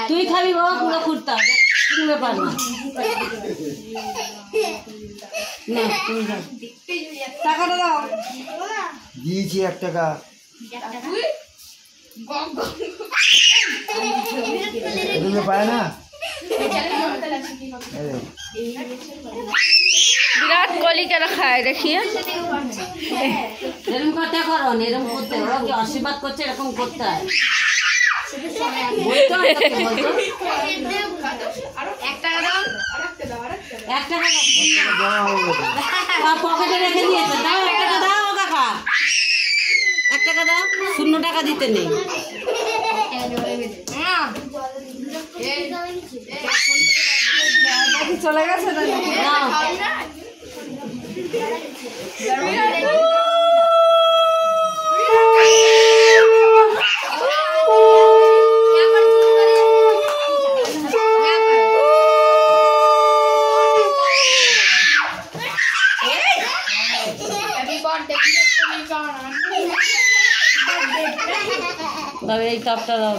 তুই খাবি বাবা পুরো কুর্তা কোনো ব্যাপার না না তুমি যাও টাকাটা দাও দিয়েছি 1 টাকা তুমি পায় না विराट कोहली का रखा है देखिए এরকম করতে করো এরকম করতে ওরা কি আশীর্বাদ করছে এরকম করতে হয় পকেটে রেখে দিয়েছে দাও 1 টাকা দাও কাকা 1 টাকা দাও 0 টাকা দিতে নেই चले गए তবে এই টপটা দাও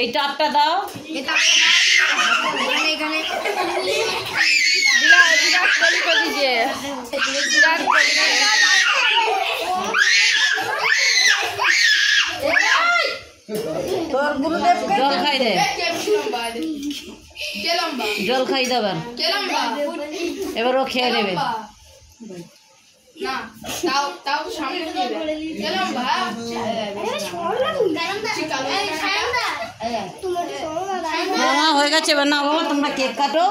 এই টপটা দাও विराट कोहली को दीजिए विराट कोहली জল খাই দে জল খাই দেবেন এবার ও খেয়ে নেবে হয়ে গেছে এবার না বাবা তোমরা কেক কাটো